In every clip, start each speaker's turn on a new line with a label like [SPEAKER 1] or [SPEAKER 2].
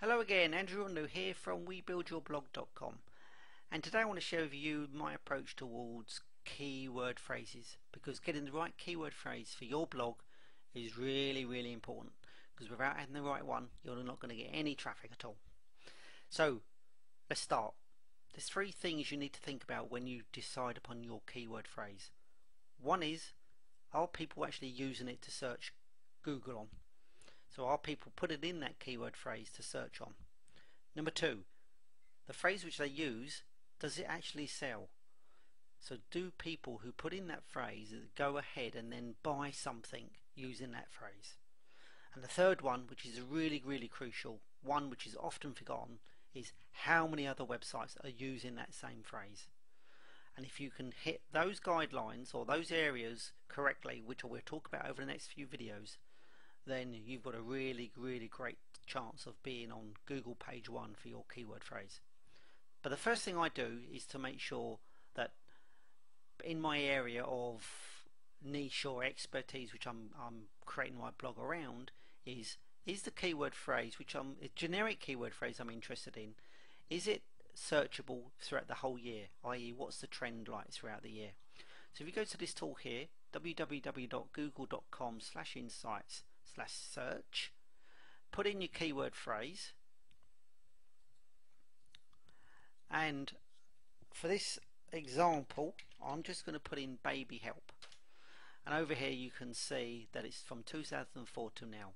[SPEAKER 1] Hello again, Andrew Rondo here from WeBuildYourBlog.com, and today I want to share with you my approach towards keyword phrases, because getting the right keyword phrase for your blog is really important, because without having the right one you're not going to get any traffic at all. So let's start. There's three things you need to think about when you decide upon your keyword phrase. One is, are people actually using it to search Google on? So are people putting in that keyword phrase to search on? Number two, the phrase which they use, does it actually sell? So do people who put in that phrase go ahead and then buy something using that phrase? And the third one, which is really crucial, one which is often forgotten, is how many other websites are using that same phrase. And if you can hit those guidelines or those areas correctly, which we'll talk about over the next few videos, then you've got a really great chance of being on Google page 1 for your keyword phrase. But the first thing I do is to make sure that in my area of niche or expertise, which I'm creating my blog around, is the keyword phrase, which a generic keyword phrase I'm interested in, is it searchable throughout the whole year, i.e. what's the trend like throughout the year? So if you go to this tool here, www.google.com/insights/search, put in your keyword phrase, and for this example I'm just going to put in baby help, and over here you can see that it's from 2004 to now,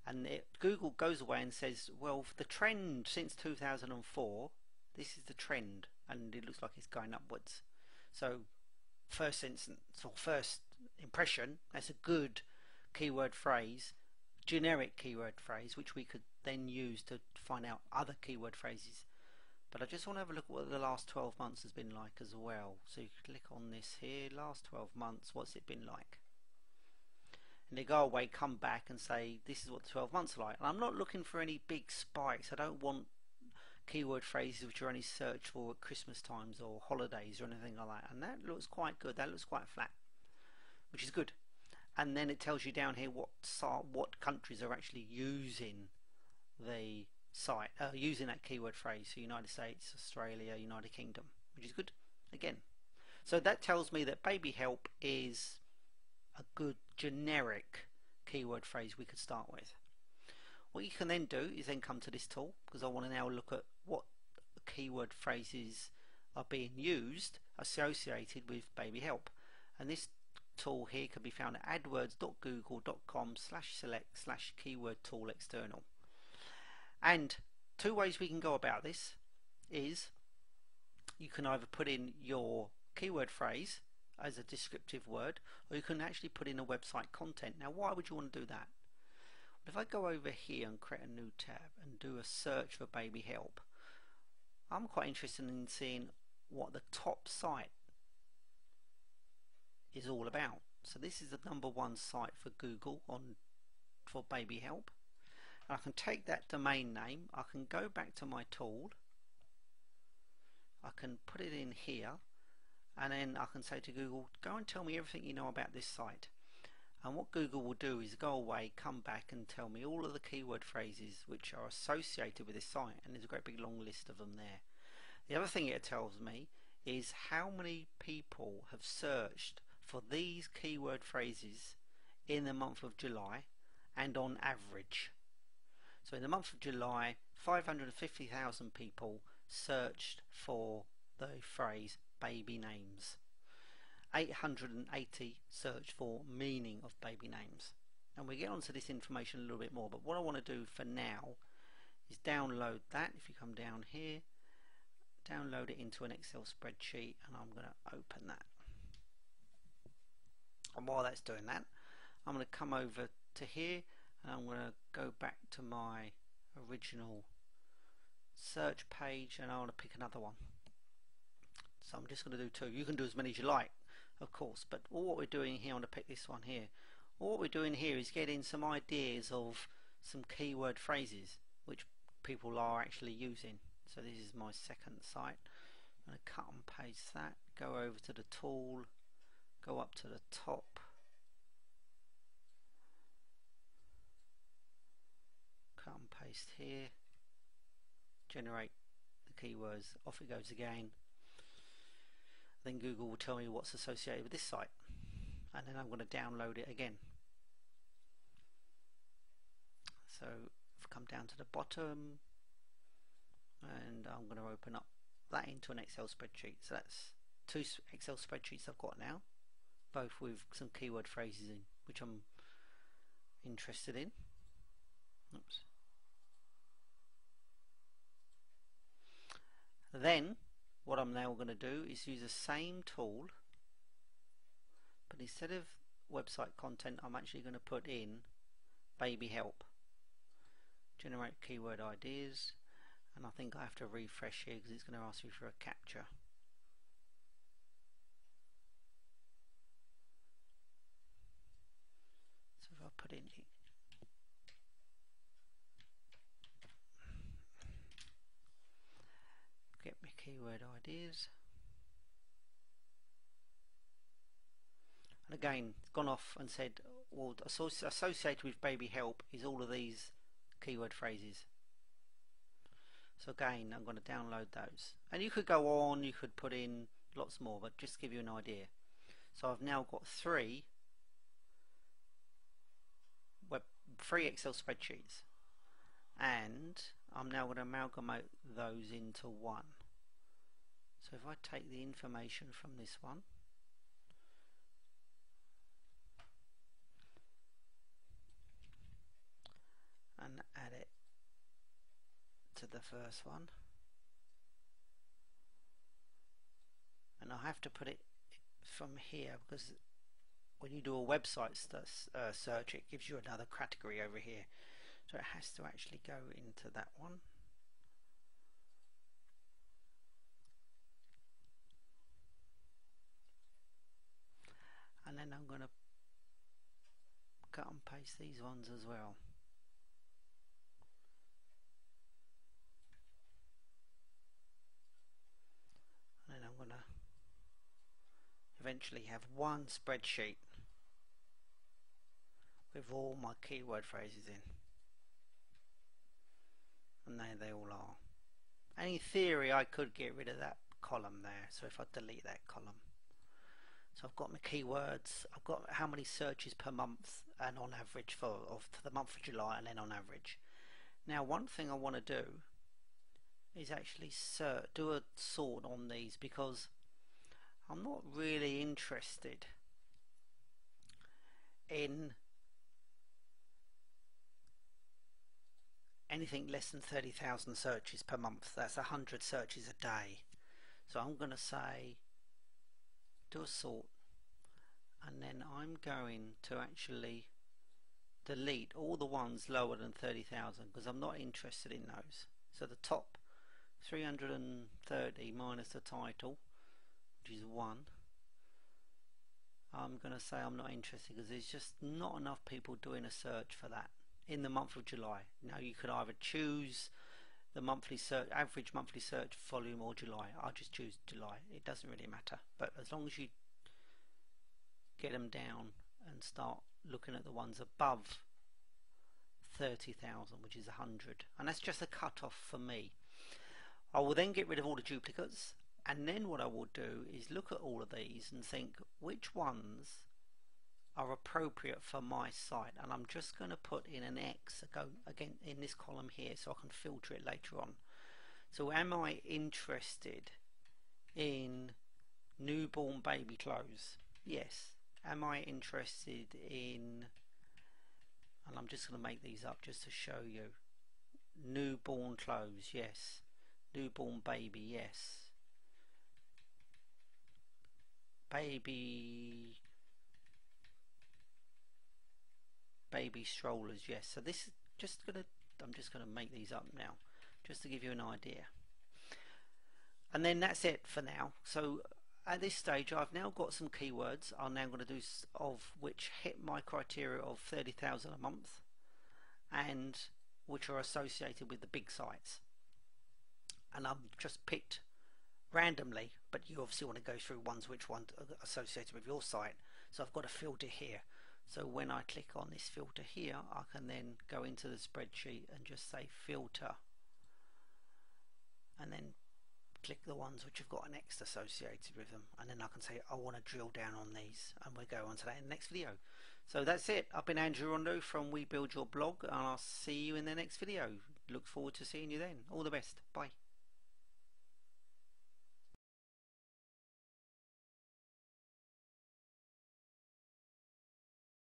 [SPEAKER 1] and Google goes away and says, well, the trend since 2004, this is the trend, and it looks like it's going upwards. So first instance or first impression, that's a good keyword phrase, generic keyword phrase, which we could then use to find out other keyword phrases. But I just want to have a look at what the last 12 months has been like as well. So you click on this here, last 12 months, what's it been like? And they go away, come back and say this is what the 12 months are like. And I'm not looking for any big spikes. I don't want keyword phrases which are only searched for at Christmas times or holidays or anything like that. And that looks quite good. That looks quite flat, which is good. And then it tells you down here what countries are actually using the site, using that keyword phrase. So United States, Australia, United Kingdom, which is good again. So that tells me that baby help is a good generic keyword phrase we could start with. What you can then do is then come to this tool, because I want to now look at what keyword phrases are being used associated with baby help. And this tool here can be found at adwords.google.com/select/keyword tool external. And two ways we can go about this is you can either put in your keyword phrase as a descriptive word, or you can actually put in a website content. Now why would you want to do that? If I go over here and create a new tab and do a search for baby help, I'm quite interested in seeing what the top site is all about. So this is the #1 site for Google for baby help. And I can take that domain name, I can go back to my tool, I can put it in here, and then I can say to Google, go and tell me everything you know about this site. And what Google will do is go away, come back and tell me all of the keyword phrases which are associated with this site, and there's a great big long list of them there. The other thing it tells me is how many people have searched for these keyword phrases in the month of July and on average. So in the month of July, 550,000 people searched for the phrase baby names. 880 searched for meaning of baby names. And we'll get onto this information a little bit more, but what I want to do for now is download that. If you come down here, download it into an Excel spreadsheet, and I'm going to open that. And while that's doing that, I'm going to come over to here, and I'm going to go back to my original search page, and I want to pick another one. So I'm just going to do two. You can do as many as you like, of course, but all what we're doing here, I want to pick this one here. All what we're doing here is getting some ideas of some keyword phrases which people are actually using. So this is my second site. I'm going to cut and paste that, go over to the tool, go up to the top, cut and paste here, generate the keywords. Off it goes again. Then Google will tell me what's associated with this site, and then I'm going to download it again. So I've come down to the bottom, and I'm going to open up that into an Excel spreadsheet. So that's 2 Excel spreadsheets I've got now, both with some keyword phrases in which I'm interested in. Oops. Then what I'm now going to do is use the same tool, but instead of website content, I'm actually going to put in baby help, generate keyword ideas, and I think I have to refresh here because it's going to ask me for a captcha. So if I put in get me keyword ideas, and again it's gone off and said, well, associated with baby help is all of these keyword phrases. So again, I'm going to download those, and you could go on, you could put in lots more, but just to give you an idea. So I've now got three Excel spreadsheets, and I'm now going to amalgamate those into one. So if I take the information from this one and add it to the first one, and I have to put it from here because when you do a website search, it gives you another category over here, so it has to actually go into that one. And then I'm going to cut and paste these ones as well. And then I'm going to eventually have one spreadsheet with all my keyword phrases in, and there they all are. And in theory I could get rid of that column there, so if I delete that column, so I've got my keywords, I've got how many searches per month and on average for the month of July, and then on average. Now one thing I want to do is actually do a sort on these, because I'm not really interested in anything less than 30,000 searches per month. That's 100 searches a day. So I'm going to say do a sort, and then I'm going to actually delete all the ones lower than 30,000 because I'm not interested in those. So the top 330 minus the title, which is 1, I'm going to say I'm not interested because there's just not enough people doing a search for that in the month of July. Now you could either choose the monthly search, average monthly search volume, or July. I'll just choose July. It doesn't really matter, but as long as you get them down and start looking at the ones above 30,000, which is 100, and that's just a cut-off for me. I will then get rid of all the duplicates, and then what I will do is look at all of these and think which ones are appropriate for my site, and I'm just going to put in an X again in this column here so I can filter it later on. So am I interested in newborn baby clothes? Yes. Am I interested in, and I'm just going to make these up just to show you, newborn clothes? Yes. Newborn baby? Yes. Baby strollers? Yes. So this is just going to, I'm just going to make these up now just to give you an idea, and then that's it for now. So at this stage I've now got some keywords I'm now going to do of which hit my criteria of 30,000 a month and which are associated with the big sites, and I've just picked randomly, but you obviously want to go through which ones are associated with your site. So I've got a filter here, so when I click on this filter here I can then go into the spreadsheet and just say filter, and then click the ones which have got an X associated with them, and then I can say I want to drill down on these, and we'll go on to that in the next video. So that's it. I've been Andrew Rondo from We Build Your Blog, and I'll see you in the next video. Look forward to seeing you then. All the best. Bye.